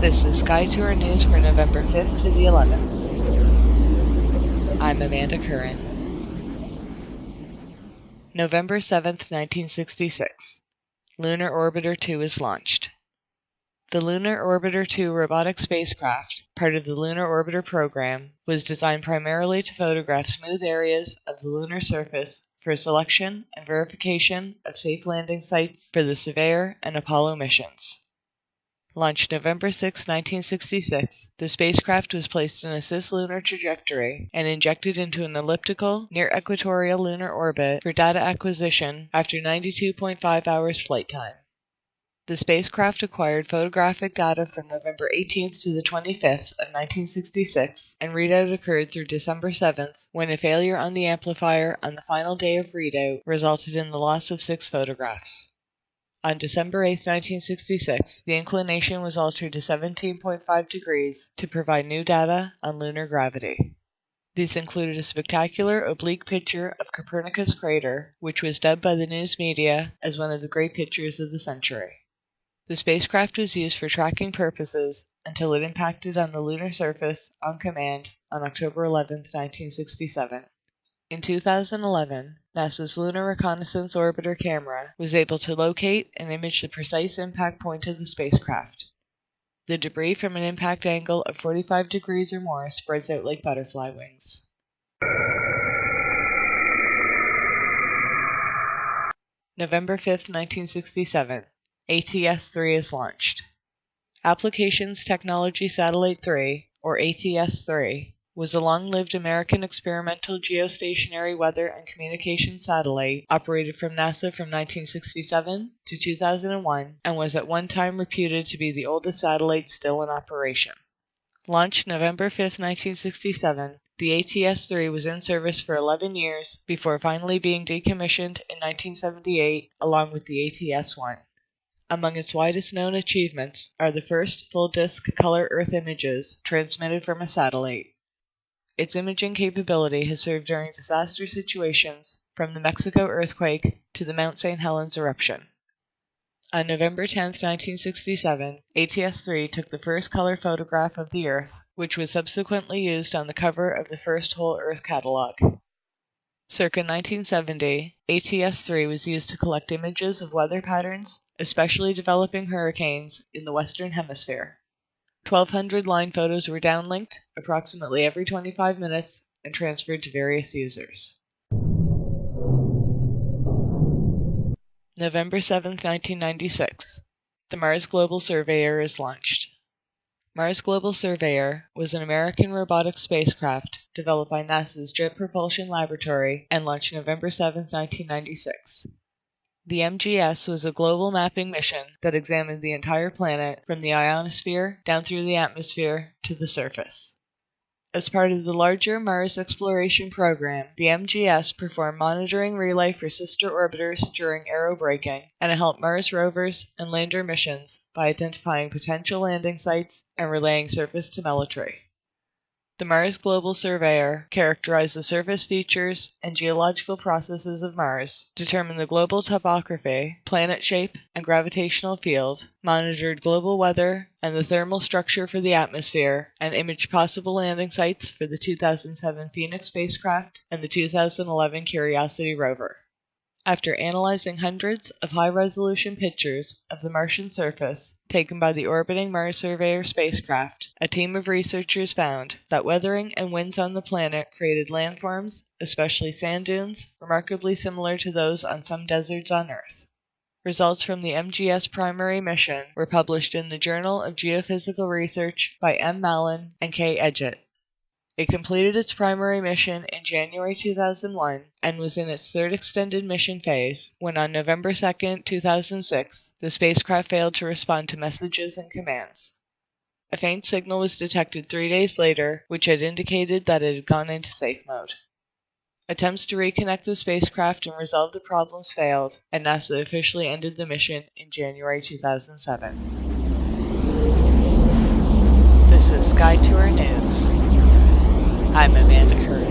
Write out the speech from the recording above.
This is SkyTour News for November 5th to the 11th. I'm Amanda Curran. November 7th, 1966. Lunar Orbiter 2 is launched. The Lunar Orbiter 2 robotic spacecraft, part of the Lunar Orbiter program, was designed primarily to photograph smooth areas of the lunar surface for selection and verification of safe landing sites for the Surveyor and Apollo missions. Launched November 6, 1966, the spacecraft was placed in a cislunar trajectory and injected into an elliptical, near-equatorial lunar orbit for data acquisition after 92.5 hours flight time. The spacecraft acquired photographic data from November 18th to the 25th of 1966, and readout occurred through December 7th, when a failure on the amplifier on the final day of readout resulted in the loss of 6 photographs. On December 8, 1966, the inclination was altered to 17.5 degrees to provide new data on lunar gravity. These included a spectacular oblique picture of Copernicus crater, which was dubbed by the news media as one of the great pictures of the century. The spacecraft was used for tracking purposes until it impacted on the lunar surface on command on October 11, 1967. In 2011, NASA's Lunar Reconnaissance Orbiter camera was able to locate and image the precise impact point of the spacecraft. The debris from an impact angle of 45 degrees or more spreads out like butterfly wings. November 5, 1967. ATS-3 is launched. Applications Technology Satellite 3, or ATS-3, was a long-lived American experimental geostationary weather and communications satellite operated from NASA from 1967 to 2001 and was at one time reputed to be the oldest satellite still in operation. Launched November 5, 1967, the ATS-3 was in service for 11 years before finally being decommissioned in 1978 along with the ATS-1. Among its widest known achievements are the first full-disk color Earth images transmitted from a satellite. Its imaging capability has served during disaster situations, from the Mexico earthquake to the Mount St. Helens eruption. On November 10, 1967, ATS-3 took the first color photograph of the Earth, which was subsequently used on the cover of the first whole Earth catalog. Circa 1970, ATS-3 was used to collect images of weather patterns, especially developing hurricanes, in the Western Hemisphere. 1,200 line photos were downlinked approximately every 25 minutes and transferred to various users. November 7, 1996. The Mars Global Surveyor is launched. Mars Global Surveyor was an American robotic spacecraft developed by NASA's Jet Propulsion Laboratory and launched November 7, 1996. The MGS was a global mapping mission that examined the entire planet from the ionosphere down through the atmosphere to the surface. As part of the larger Mars exploration program, the MGS performed monitoring relay for sister orbiters during aerobraking, and it helped Mars rovers and lander missions by identifying potential landing sites and relaying surface telemetry. The Mars Global Surveyor characterized the surface features and geological processes of Mars, determined the global topography, planet shape, and gravitational field, monitored global weather and the thermal structure for the atmosphere, and imaged possible landing sites for the 2007 Phoenix spacecraft and the 2011 Curiosity rover. After analyzing hundreds of high-resolution pictures of the Martian surface taken by the orbiting Mars Surveyor spacecraft, a team of researchers found that weathering and winds on the planet created landforms, especially sand dunes, remarkably similar to those on some deserts on Earth. Results from the MGS primary mission were published in the Journal of Geophysical Research by M. Mallon and K. Edgett. It completed its primary mission in January 2001 and was in its third extended mission phase when on November 2, 2006, the spacecraft failed to respond to messages and commands. A faint signal was detected 3 days later, which had indicated that it had gone into safe mode. Attempts to reconnect the spacecraft and resolve the problems failed, and NASA officially ended the mission in January 2007. This is SkyTour News. I'm Amanda Curran.